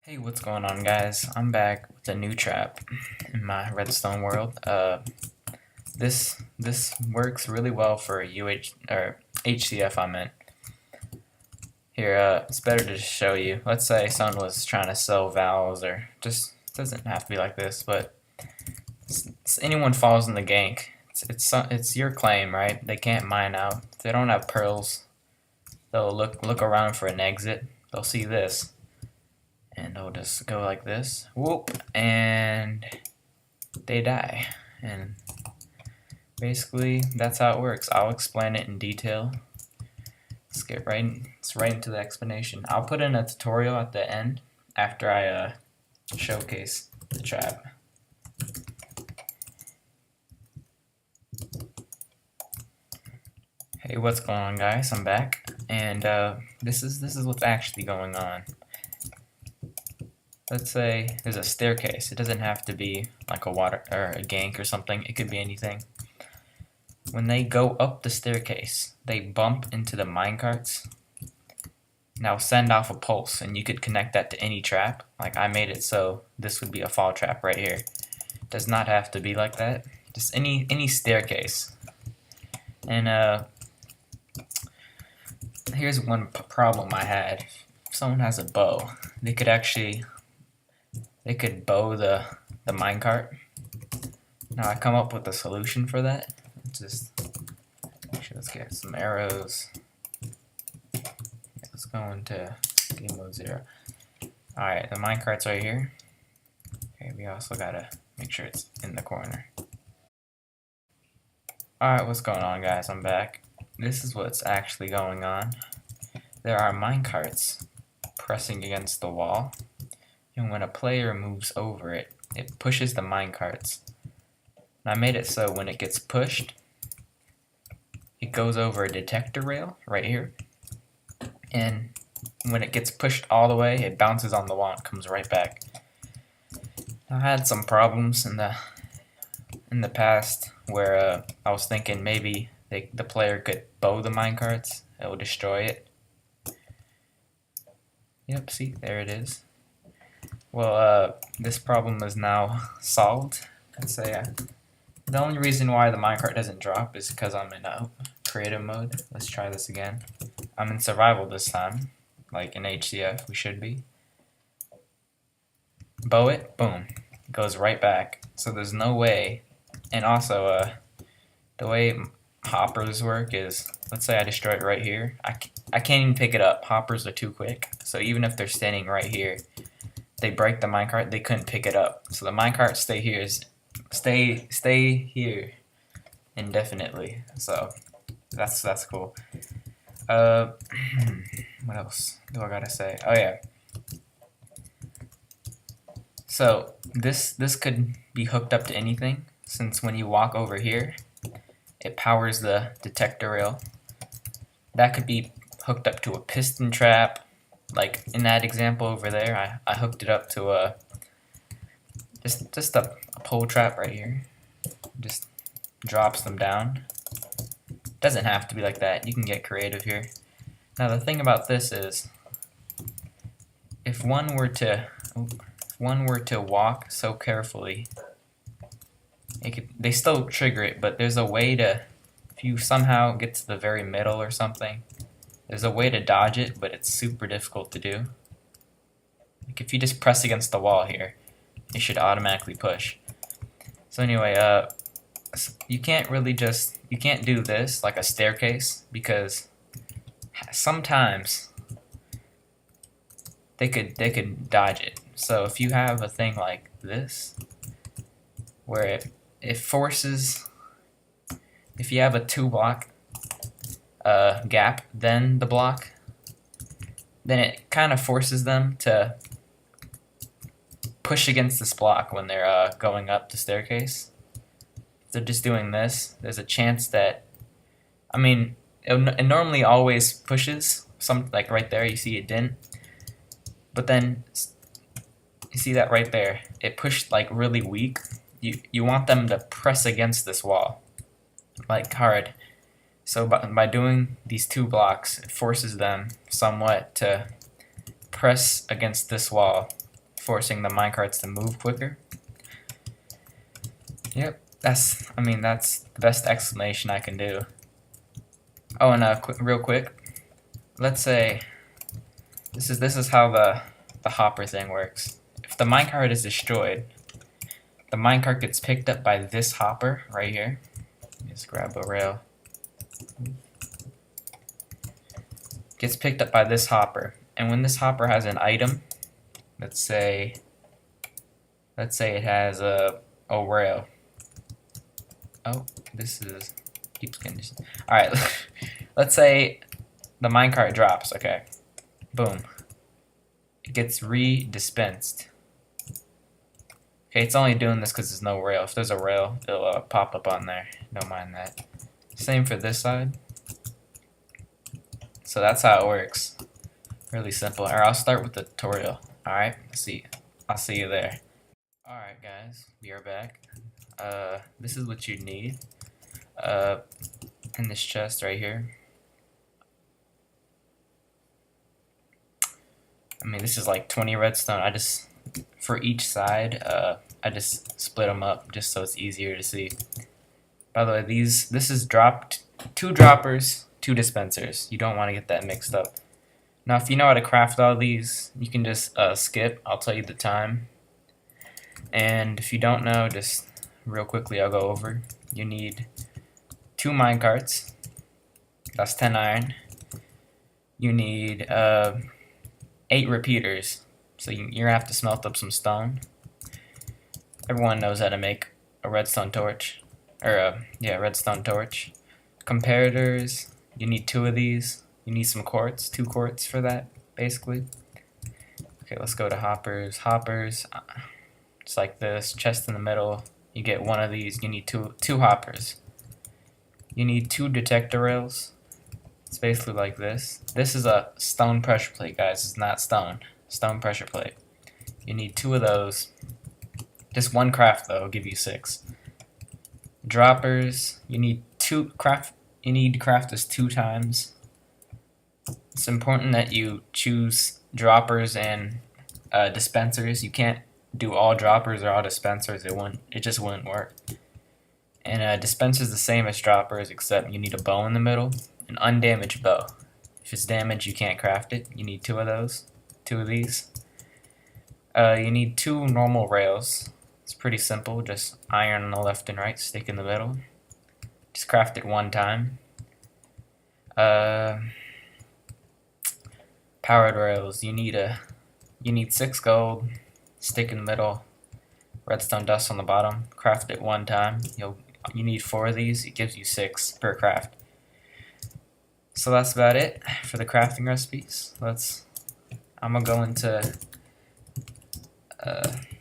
Hey, what's going on, guys? I'm back with a new trap in my redstone world. This works really well for HCF. I meant here. It's better to show you. Let's say someone was trying to sell vowels, or just doesn't have to be like this, but anyone falls in the gank. It's your claim, right? They can't mine out. If they don't have pearls, they'll look around for an exit. They'll see this. And they'll just go like this, whoop, and they die. And basically, that's how it works. I'll explain it in detail. Let's right into the explanation. I'll put in a tutorial at the end after I showcase the trap. Hey, what's going on, guys? I'm back, and this is what's actually going on. Let's say there's a staircase. It doesn't have to be like a water or a gank or something. It could be anything. When they go up the staircase, they bump into the minecarts. Now send off a pulse, and you could connect that to any trap. Like I made it so this would be a fall trap right here. It does not have to be like that. Just any staircase. And here's one problem I had. If someone has a bow, they could bow the minecart. Now I come up with a solution for that. Let's get some arrows. Let's go into game mode 0. Alright, the minecart's right here. Okay, we also gotta make sure it's in the corner. Alright, what's going on, guys? I'm back. This is what's actually going on. There are minecarts pressing against the wall. And when a player moves over it, it pushes the minecarts. And I made it so when it gets pushed, it goes over a detector rail right here. And when it gets pushed all the way, it bounces on the wall and comes right back. I had some problems in the past where I was thinking maybe the player could bow the minecarts. It will destroy it. Yep, see, there it is. Well, this problem is now solved. Let's say the only reason why the minecart doesn't drop is because I'm in creative mode. Let's try this again. I'm in survival this time, like in HCF we should be. Bow it, boom, it goes right back. So there's no way. And also, the way hoppers work is, let's say I destroy it right here. I can't even pick it up. Hoppers are too quick. So even if they're standing right here, they break the minecart, they couldn't pick it up. So the minecart stay here indefinitely. So that's cool. What else do I gotta say? Oh yeah. So this could be hooked up to anything, since when you walk over here, it powers the detector rail. That could be hooked up to a piston trap. Like in that example over there, I hooked it up to a just a pole trap right here. Just drops them down. Doesn't have to be like that. You can get creative here. Now the thing about this is, if one were to walk so carefully, they still trigger it, but there's a way to, if you somehow get to the very middle or something, there's a way to dodge it, but it's super difficult to do. Like if you just press against the wall here, it should automatically push. So anyway, you can't do this like a staircase, because sometimes they could dodge it. So if you have a thing like this, where it forces, if you have a 2-block gap, then the block, then it kind of forces them to push against this block when they're going up the staircase. If they're just doing this, there's a chance that, I mean, it normally always pushes, like right there, you see it didn't, but then you see that right there, it pushed like really weak. You want them to press against this wall, like hard. So by doing these 2 blocks, it forces them somewhat to press against this wall forcing the minecarts to move quicker. Yep, that's the best explanation I can do. Oh, and real quick, let's say this is how the hopper thing works. If the minecart is destroyed, the minecart gets picked up by this hopper right here. Just grab a rail. Gets picked up by this hopper, and when this hopper has an item, let's say it has a rail. Oh, this is keeps getting. All right, let's say the minecart drops. Okay, boom. It gets re-dispensed. Okay, it's only doing this because there's no rail. If there's a rail, it'll pop up on there. Don't mind that. Same for this side. So that's how it works. Really simple. Alright, I'll start with the tutorial. Alright, I'll see you there. Alright guys, we are back. This is what you need. In this chest right here. This is like 20 redstone. For each side, I just split them up just so it's easier to see. By the way, this is dropped 2 droppers, 2 dispensers. You don't want to get that mixed up. Now, if you know how to craft all these, you can just skip. I'll tell you the time. And if you don't know, just real quickly, I'll go over. You need 2 minecarts. That's 10 iron. You need 8 repeaters. So you're going to have to smelt up some stone. Everyone knows how to make a redstone torch. Redstone torch. Comparators, you need 2 of these. You need some quartz, 2 quartz for that, basically. Okay, let's go to hoppers. Hoppers, it's like this, chest in the middle. You get 1 of these, you need two hoppers. You need 2 detector rails. It's basically like this. This is a stone pressure plate, guys. It's not stone. Stone pressure plate. You need 2 of those. Just 1 craft though will give you 6. Droppers, you need to craft this 2 times. It's important that you choose droppers and dispensers. You can't do all droppers or all dispensers. It just wouldn't work. And dispensers the same as droppers, except you need a bow in the middle, an undamaged bow. If it's damaged, you can't craft it. You need 2 of those, 2 of these. You need 2 normal rails. It's pretty simple. Just iron on the left and right, stick in the middle. Just craft it 1 time. Powered rails. You need 6 gold. Stick in the middle. Redstone dust on the bottom. Craft it 1 time. You need 4 of these. It gives you 6 per craft. So that's about it for the crafting recipes. I'm gonna go into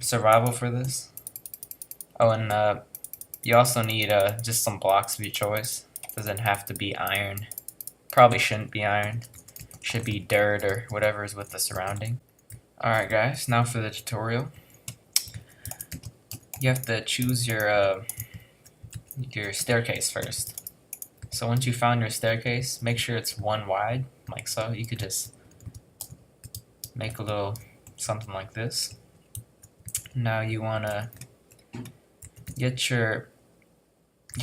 survival for this. Oh, and you also need just some blocks of your choice. Doesn't have to be iron. Probably shouldn't be iron. Should be dirt or whatever is with the surrounding. Alright guys, now for the tutorial. You have to choose your staircase first. So once you found your staircase, make sure it's 1 wide, like so. You could just make a little something like this. Now you wanna get your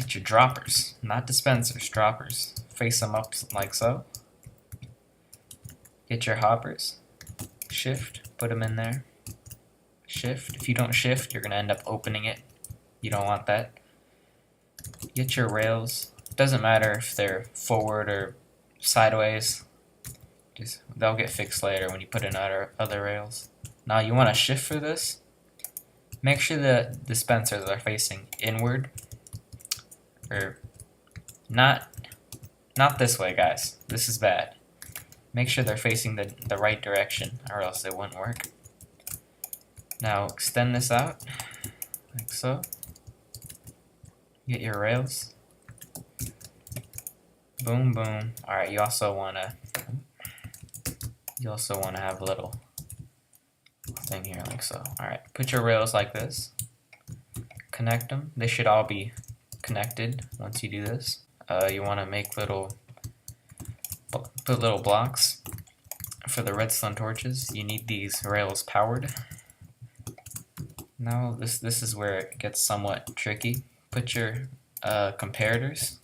droppers, not dispensers, droppers. Face them up like so. Get your hoppers. Shift, put them in there. Shift. If you don't shift, you're gonna end up opening it. You don't want that. Get your rails. Doesn't matter if they're forward or sideways. They'll get fixed later when you put in other rails. Now you want to shift for this. Make sure the dispensers are facing inward, or not this way, guys. This is bad. Make sure they're facing the right direction, or else it wouldn't work. Now extend this out, like so. Get your rails. Boom, boom. Alright, you also wanna have a little thing here, like so. Alright, put your rails like this. Connect them. They should all be connected once you do this. You wanna make put little blocks for the redstone torches. You need these rails powered. Now this is where it gets somewhat tricky. Put your comparators.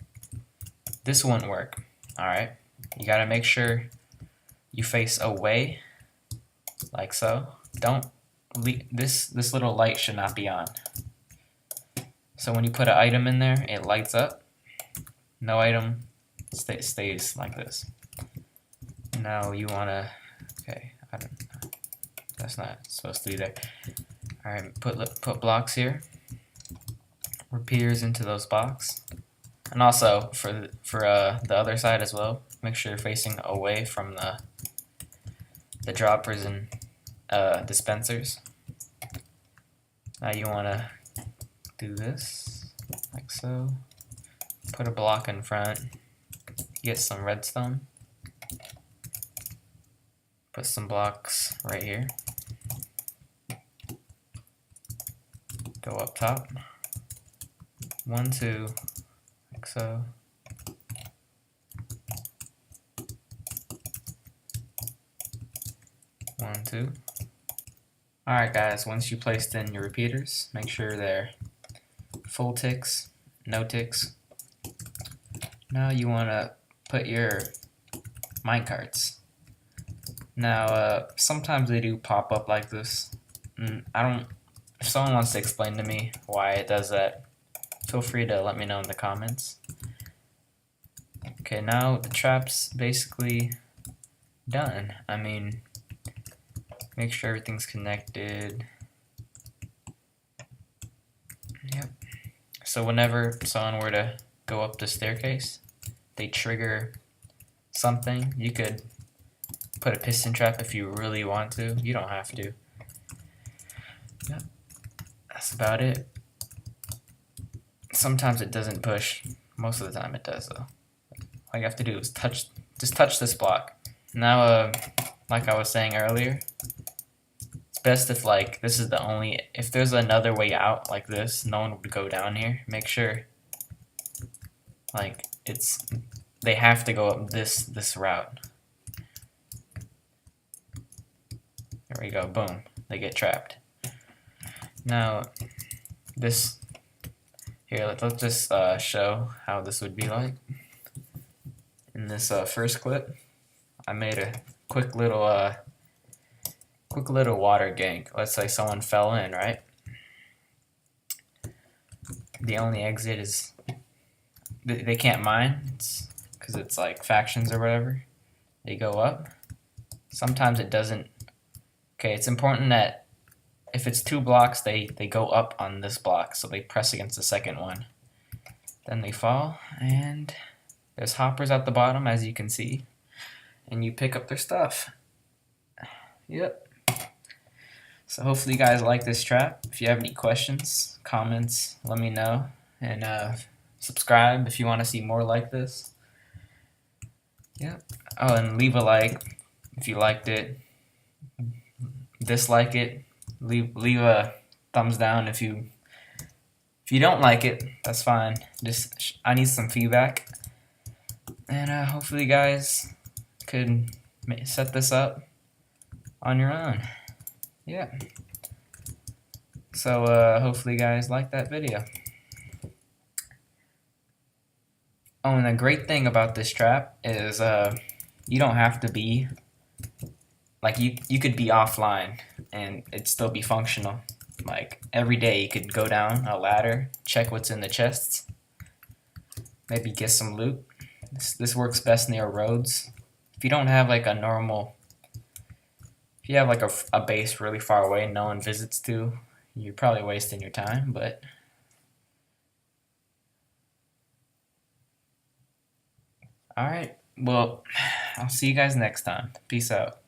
This won't work. Alright. You gotta make sure you face away, like so. Don't this little light should not be on. So when you put an item in there, it lights up. No item stays like this. Now you wanna, okay, I don't know. That's not supposed to be there. Alright, put blocks here. Repeaters into those blocks. And also for the other side as well, make sure you're facing away from the droppers and dispensers. Now you wanna do this, like so. Put a block in front. Get some redstone. Put some blocks right here. Go up top. 1, 2, like so. One, two. Alright guys, once you placed in your repeaters, make sure they're full ticks, no ticks. Now you want to put your minecarts. Now sometimes they do pop up like this. If someone wants to explain to me why it does that, feel free to let me know in the comments. Okay, now the trap's basically done. I mean, make sure everything's connected. Yep. So whenever someone were to go up the staircase, they trigger something. You could put a piston trap if you really want to. You don't have to. Yep. That's about it. Sometimes it doesn't push. Most of the time it does though. All you have to do is just touch this block. Now, like I was saying earlier, it's best if like this is the only. If there's another way out like this, no one would go down here. Make sure like they have to go up this route. There we go. Boom. They get trapped. Now this here. Let's just show how this would be like. In this first clip, I made a quick little water gank. Let's say someone fell in, right? The only exit is they can't mine because it's like factions or whatever. They go up. Sometimes it doesn't. Okay, it's important that if it's 2 blocks, they go up on this block, so they press against the second one. Then they fall, and there's hoppers at the bottom, as you can see, and you pick up their stuff. Yep. So hopefully you guys like this trap. If you have any questions, comments, let me know, and subscribe if you want to see more like this. Yep. Oh, and leave a like if you liked it. Dislike it. Leave a thumbs down if you don't like it. That's fine. Just I need some feedback, and hopefully you guys could set this up on your own. Yeah. So hopefully you guys like that video. Oh, and the great thing about this trap is you don't have to be like you could be offline and it'd still be functional. Like every day you could go down a ladder, check what's in the chests, maybe get some loot. This works best near roads. If you don't have like if you have like a base really far away no one visits to, you're probably wasting your time, but alright, well, I'll see you guys next time. Peace out.